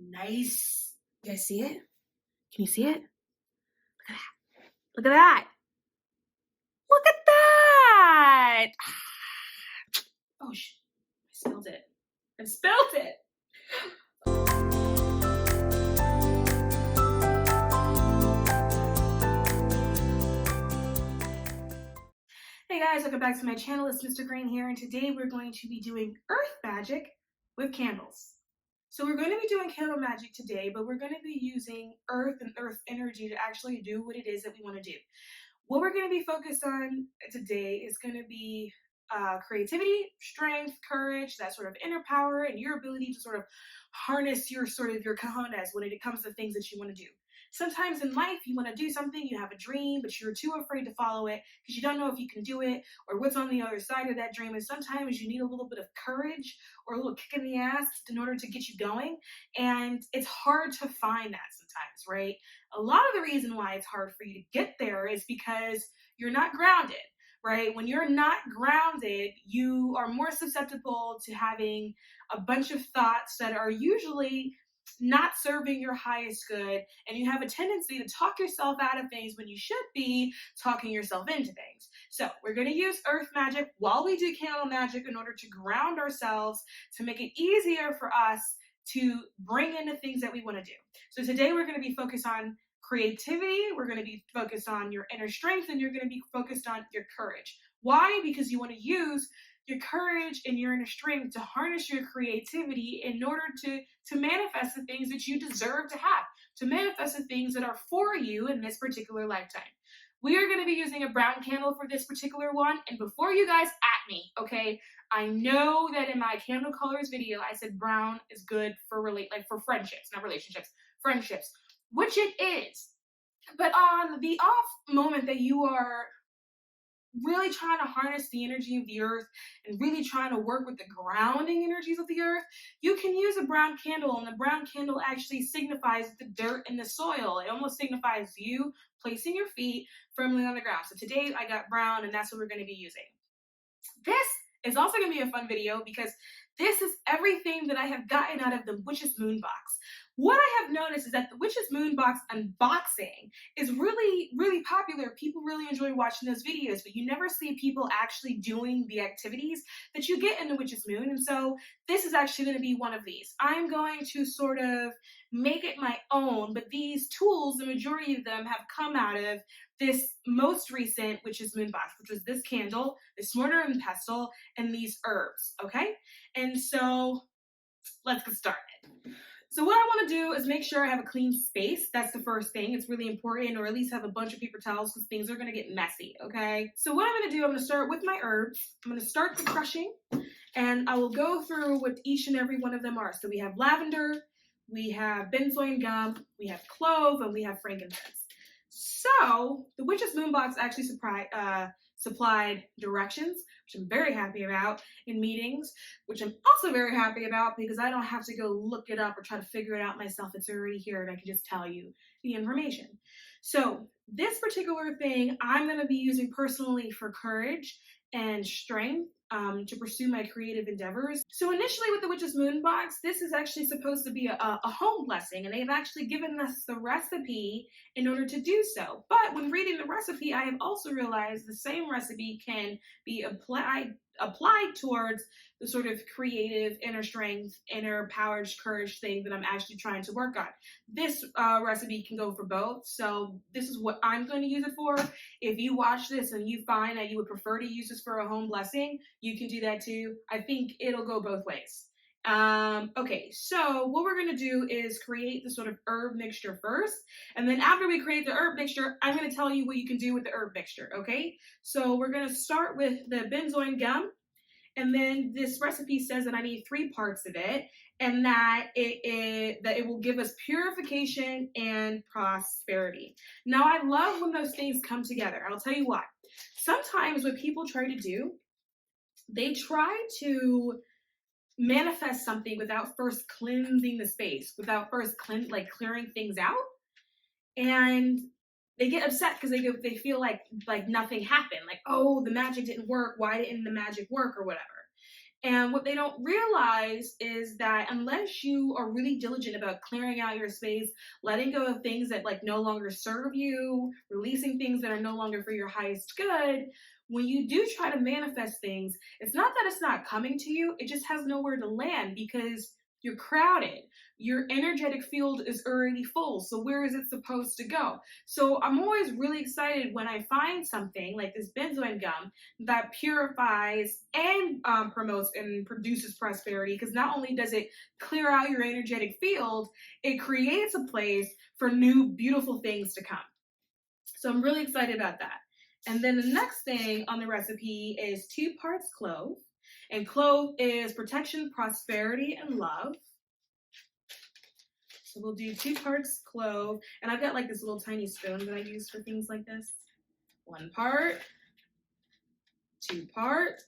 nice. You guys see it? Can you see it? Look at that. Look at that. Look at that. Oh, I spilled it. I spilled it. Hey guys, welcome back to my channel. It's Mr. Green here, and today we're going to be doing earth magic with candles. So we're going to be doing candle magic today, but we're going to be using earth and earth energy to actually do what it is that we want to do. What we're going to be focused on today is going to be creativity, strength, courage, that sort of inner power, and your ability to sort of harness your cojones when it comes to things that you want to do. Sometimes in life, you want to do something, you have a dream, but you're too afraid to follow it because you don't know if you can do it or what's on the other side of that dream. And sometimes you need a little bit of courage or a little kick in the ass in order to get you going. And it's hard to find that sometimes, right? A lot of the reason why it's hard for you to get there is because you're not grounded, right? When you're not grounded, you are more susceptible to having a bunch of thoughts that are usually not serving your highest good, and you have a tendency to talk yourself out of things when you should be talking yourself into things. So we're going to use earth magic while we do candle magic in order to ground ourselves, to make it easier for us to bring in the things that we want to do. So today we're going to be focused on creativity, we're going to be focused on your inner strength, and you're going to be focused on your courage. Why? Because you want to use your courage and your inner strength to harness your creativity in order to manifest the things that you deserve to have, to manifest the things that are for you in this particular lifetime. We are going to be using a brown candle for this particular one, and before you guys at me, okay, I know that in my candle colors video, I said brown is good for for friendships, not relationships, friendships, which it is. But on the off moment that you are really trying to harness the energy of the earth and really trying to work with the grounding energies of the earth, you can use a brown candle, and the brown candle actually signifies the dirt and the soil. It almost signifies you placing your feet firmly on the ground. So today I got brown, and that's what we're going to be using. This is also going to be a fun video because this is everything that I have gotten out of the Witch's Moon box. What I have noticed is that the Witch's Moon box unboxing is really, really popular. People really enjoy watching those videos, but you never see people actually doing the activities that you get in the Witch's Moon. And so this is actually going to be one of these. I'm going to sort of make it my own, but these tools, the majority of them have come out of this most recent Witch's Moon box, which was this candle, this mortar and pestle, and these herbs, okay? And so let's get started. So what I want to do is make sure I have a clean space. That's the first thing. It's really important, or at least have a bunch of paper towels because things are going to get messy, okay? So what I'm going to do, I'm going to start with my herbs. I'm going to start the crushing, and I will go through what each and every one of them are. So we have lavender, we have benzoin gum, we have clove, and we have frankincense. So the Witch's Moon box actually supplied directions, which I'm very happy about, in meetings, which I'm also very happy about because I don't have to go look it up or try to figure it out myself. It's already here and I can just tell you the information. So this particular thing I'm going to be using personally for courage and strength to pursue my creative endeavors. So initially with the Witch's Moon box, this is actually supposed to be a home blessing, and they've actually given us the recipe in order to do so. But when reading the recipe, I have also realized the same recipe can be applied towards the sort of creative, inner strength, inner power, courage thing that I'm actually trying to work on. This recipe can go for both, so this is what I'm going to use it for. If you watch this and you find that you would prefer to use this for a home blessing, you can do that too. I think it'll go both ways. Okay, so what we're going to do is create the sort of herb mixture first, and then after we create the herb mixture, I'm going to tell you what you can do with the herb mixture, okay? So we're going to start with the benzoin gum, and then this recipe says that I need 3 parts of it, and that it will give us purification and prosperity. Now, I love when those things come together. I'll tell you why. Sometimes what people try to do, they try to manifest something without first cleansing the space, without first clearing things out, and they get upset because they feel like nothing happened, like, oh, the magic didn't work, why didn't the magic work, or whatever. And what they don't realize is that unless you are really diligent about clearing out your space, letting go of things that like no longer serve you, releasing things that are no longer for your highest good, when you do try to manifest things, it's not that it's not coming to you, it just has nowhere to land because you're crowded. Your energetic field is already full. So where is it supposed to go? So I'm always really excited when I find something like this benzoin gum that purifies and promotes and produces prosperity, because not only does it clear out your energetic field, it creates a place for new beautiful things to come. So I'm really excited about that. And then the next thing on the recipe is 2 parts clove. And clove is protection, prosperity, and love. So we'll do 2 parts clove. And I've got like this little tiny spoon that I use for things like this. 1 part, 2 part.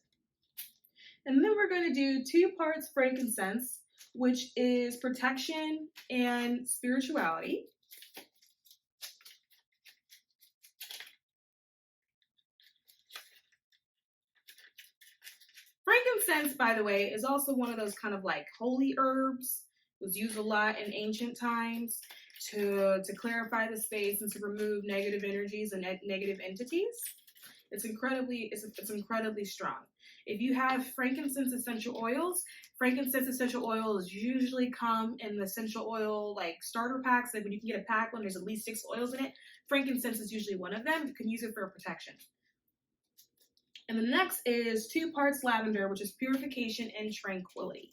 And then we're going to do 2 parts frankincense, which is protection and spirituality. Frankincense, by the way, is also one of those kind of like holy herbs. It was used a lot in ancient times to clarify the space and to remove negative energies and negative entities. It's incredibly strong. If you have frankincense essential oils usually come in the essential oil like starter packs. Like when you can get a pack when there's at least 6 oils in it, frankincense is usually one of them. You can use it for protection. And the next is 2 parts lavender, which is purification and tranquility.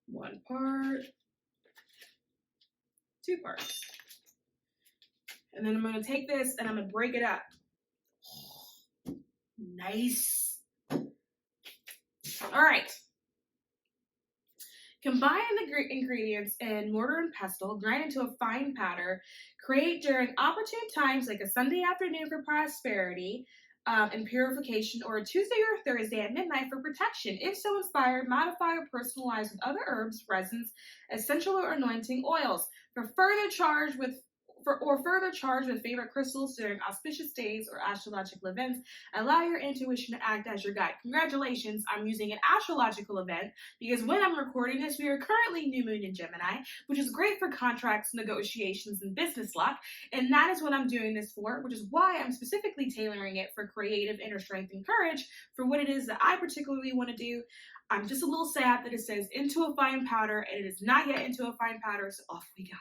One part, 2 parts. And then I'm going to take this and I'm going to break it up. Nice. All right. Combine the ingredients in mortar and pestle, grind into a fine powder. Create during opportune times like a Sunday afternoon for prosperity and purification, or a Tuesday or Thursday at midnight for protection. If so inspired, modify or personalize with other herbs, resins, essential or anointing oils. For further charge with favorite crystals during auspicious days or astrological events, allow your intuition to act as your guide. Congratulations, I'm using an astrological event because when I'm recording this, we are currently new moon in Gemini, which is great for contracts, negotiations, and business luck. And that is what I'm doing this for, which is why I'm specifically tailoring it for creative inner strength and courage for what it is that I particularly want to do. I'm just a little sad that it says into a fine powder, and it is not yet into a fine powder, so off we go.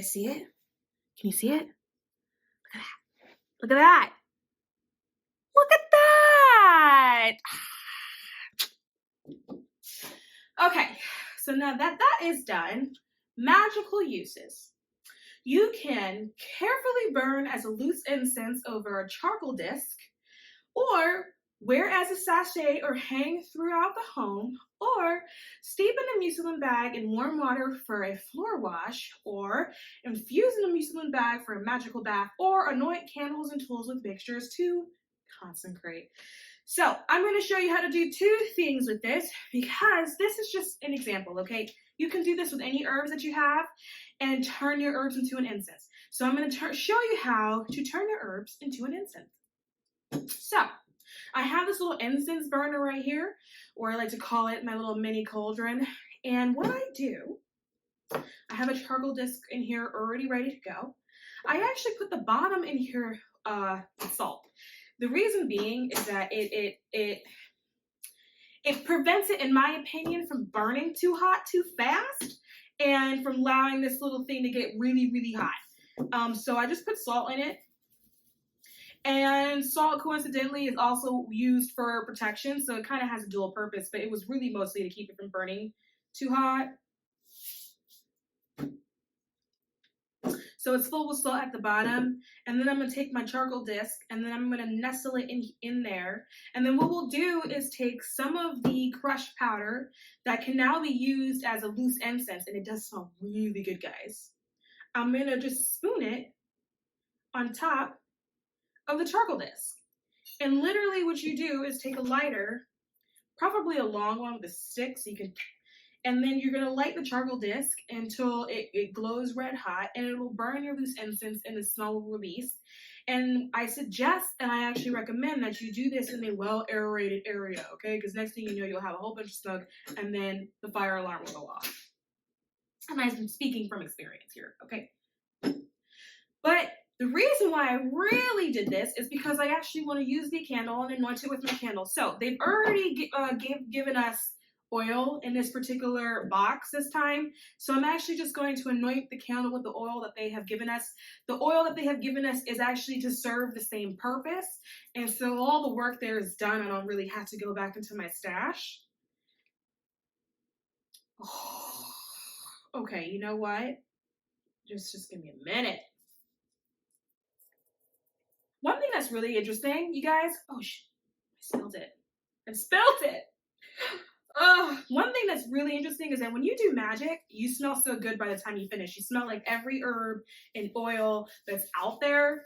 See it? Can you see it? Look at that. Look at that. Look at that. Okay, so now that is done, magical uses. You can carefully burn as a loose incense over a charcoal disc, or wear as a sachet or hang throughout the home, or steep in a mucilin bag in warm water for a floor wash, or infuse in a mucilin bag for a magical bath, or anoint candles and tools with mixtures to consecrate. So I'm going to show you how to do 2 things with this because this is just an example, okay? You can do this with any herbs that you have and turn your herbs into an incense. So I'm going to show you how to turn your herbs into an incense. So I have this little incense burner right here, or I like to call it my little mini cauldron. And what I do, I have a charcoal disc in here already ready to go. I actually put the bottom in here with salt. The reason being is that it prevents it, in my opinion, from burning too hot too fast and from allowing this little thing to get really, really hot. So I just put salt in it. And salt, coincidentally, is also used for protection, so it kind of has a dual purpose, but it was really mostly to keep it from burning too hot. So it's full with salt at the bottom. And then I'm going to take my charcoal disc and then I'm going to nestle it in there. And then what we'll do is take some of the crushed powder that can now be used as a loose incense. And it does smell really good, guys. I'm going to just spoon it on top of the charcoal disc. And literally what you do is take a lighter, preferably a long one with a stick so you can, and then you're gonna light the charcoal disc until it glows red hot and it will burn your loose incense and the smell will release. And I suggest, and I actually recommend that you do this in a well aerated area, okay? Because next thing you know, you'll have a whole bunch of smoke and then the fire alarm will go off. And I'm speaking from experience here, okay? But the reason why I really did this is because I actually want to use the candle and anoint it with my candle. So they've already given us oil in this particular box this time. So I'm actually just going to anoint the candle with the oil that they have given us. The oil that they have given us is actually to serve the same purpose. And so all the work there is done. I don't really have to go back into my stash. Oh, okay, you know what? Just give me a minute. One thing that's really interesting, you guys, I spilled it. I spilled it. One thing that's really interesting is that when you do magic, you smell so good by the time you finish. You smell like every herb and oil that's out there.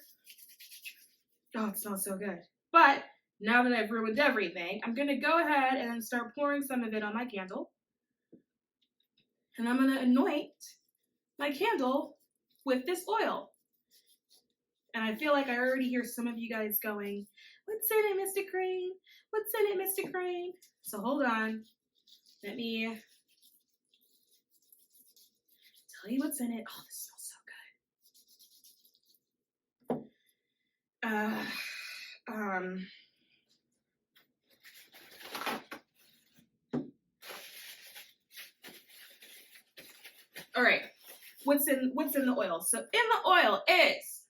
Oh, it smells so good. But now that I've ruined everything, I'm going to go ahead and start pouring some of it on my candle. And I'm going to anoint my candle with this oil. And I feel like I already hear some of you guys going, "What's in it, Mystic Rain? What's in it, Mystic Rain?" So hold on. Let me tell you what's in it. Oh, this smells so good. All right. What's in the oil? So in the oil is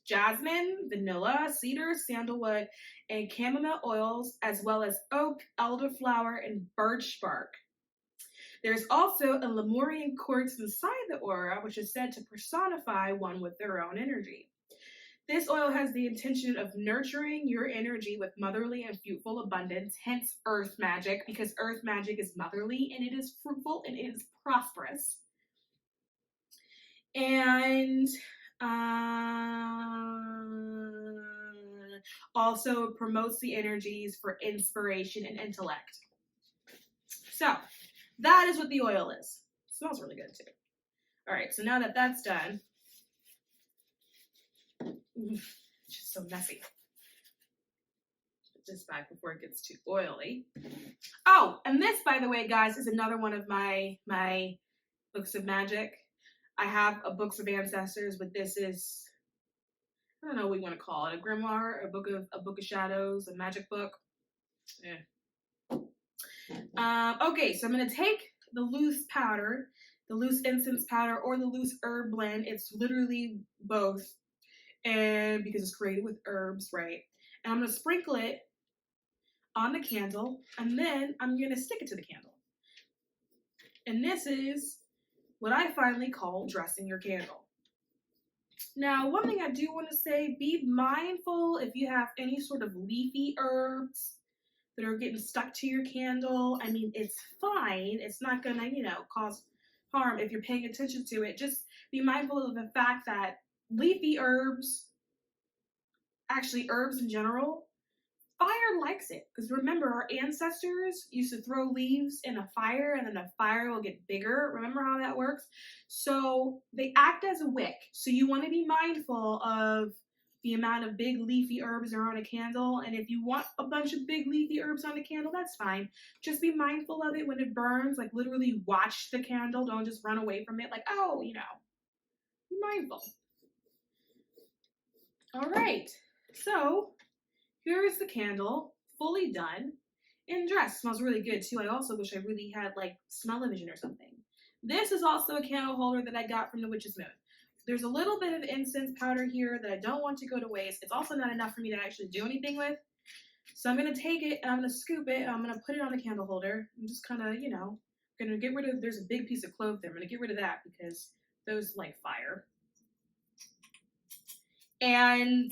jasmine, vanilla, cedar, sandalwood, and chamomile oils, as well as oak, elderflower, and birch bark. There's also a Lemurian quartz inside the aura, which is said to personify one with their own energy. This oil has the intention of nurturing your energy with motherly and fruitful abundance, hence earth magic, because earth magic is motherly and it is fruitful and it is prosperous. And also promotes the energies for inspiration and intellect. So that is what the oil is. It smells really good too. All right, so now that that's done, it's just so messy. Put this back before it gets too oily. Oh, and this, by the way, guys, is another one of my books of magic. I have a Books of Ancestors, but this is, I don't know what you want to call it, a grimoire, a book of shadows, a magic book. Yeah. Okay, so I'm going to take the loose powder, the loose incense powder, or the loose herb blend. It's literally both, and because it's created with herbs, right? And I'm going to sprinkle it on the candle, and then I'm going to stick it to the candle. And this is what I finally call dressing your candle. Now, one thing I do want to say, be mindful if you have any sort of leafy herbs that are getting stuck to your candle. I mean, it's fine. It's not going to, cause harm if you're paying attention to it. Just be mindful of the fact that leafy herbs, actually herbs in general, fire likes it. Because remember, our ancestors used to throw leaves in a fire and then the fire will get bigger. Remember how that works? So they act as a wick. So you want to be mindful of the amount of big leafy herbs are on a candle. And if you want a bunch of big leafy herbs on a candle, that's fine. Just be mindful of it when it burns. Like literally watch the candle. Don't just run away from it. Like, oh, be mindful. All right. So here is the candle, fully done and dressed. Smells really good too. I also wish I really had like smell-o-vision or something. This is also a candle holder that I got from the Witch's Moon. There's a little bit of incense powder here that I don't want to go to waste. It's also not enough for me to actually do anything with. So I'm going to take it and I'm going to scoop it and I'm going to put it on the candle holder. I'm just kind of, going to get rid of, there's a big piece of clove there. I'm going to get rid of that because those like fire. And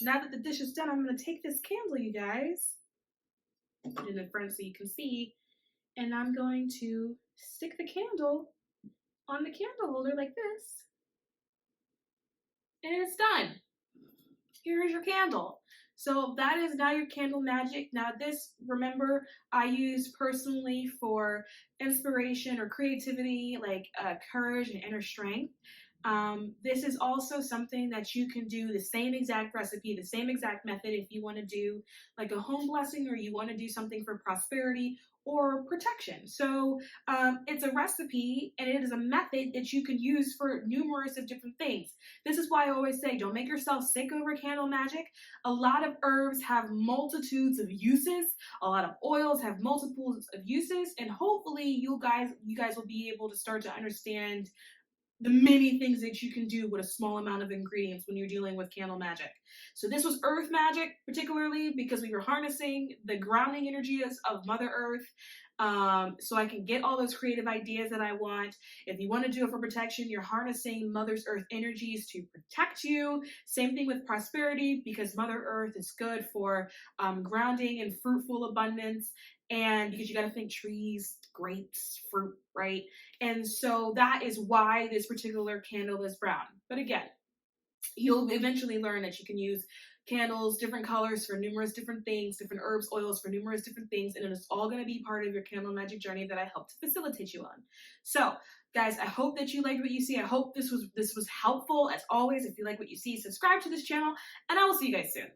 now that the dish is done, I'm going to take this candle, you guys, put it in front so you can see, and I'm going to stick the candle on the candle holder like this, and it's done. Here is your candle. So that is now your candle magic. Now this, remember, I use personally for inspiration or creativity, like courage and inner strength. This is also something that you can do the same exact recipe, the same exact method if you want to do like a home blessing or you want to do something for prosperity or protection. So it's a recipe and it is a method that you can use for numerous of different things. This is why I always say don't make yourself sick over candle magic. A lot of herbs have multitudes of uses. A lot of oils have multiples of uses, and hopefully you guys will be able to start to understand the many things that you can do with a small amount of ingredients when you're dealing with candle magic. So this was earth magic, particularly because we were harnessing the grounding energies of Mother Earth, so I can get all those creative ideas that I want. If you want to do it for protection, you're harnessing Mother Earth energies to protect you. Same thing with prosperity, because Mother Earth is good for grounding and fruitful abundance. And because you got to think trees, grapes, fruit, right? And so that is why this particular candle is brown. But again, you'll eventually learn that you can use candles, different colors for numerous different things, different herbs, oils for numerous different things, and it's all going to be part of your candle magic journey that I help to facilitate you on. So, guys, I hope that you liked what you see. I hope this was helpful. As always, if you like what you see, subscribe to this channel, and I will see you guys soon.